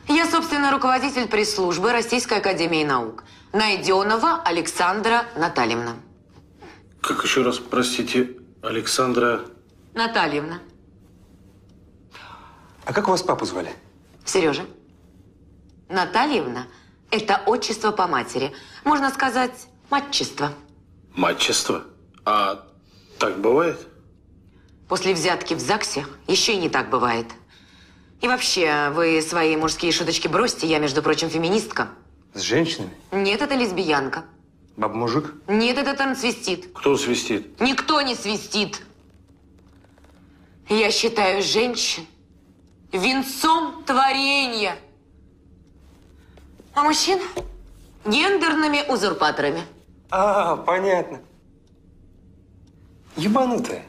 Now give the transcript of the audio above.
Я, собственно, руководитель пресс-службы Российской академии наук. Найденова Александра Натальевна. Как еще раз, простите, Александра… Натальевна. А как у вас папу звали? Сережа. Натальевна – это отчество по матери. Можно сказать, матчество. Матчество? А так бывает? После взятки в ЗАГСе еще и не так бывает. И вообще, вы свои мужские шуточки бросьте. Я, между прочим, феминистка. С женщинами? Нет, это лесбиянка. Баба-мужик? Нет, это трансвестит. Кто свистит? Никто не свистит. Я считаю женщин венцом творения. А мужчин гендерными узурпаторами. А, понятно. Ебанутая.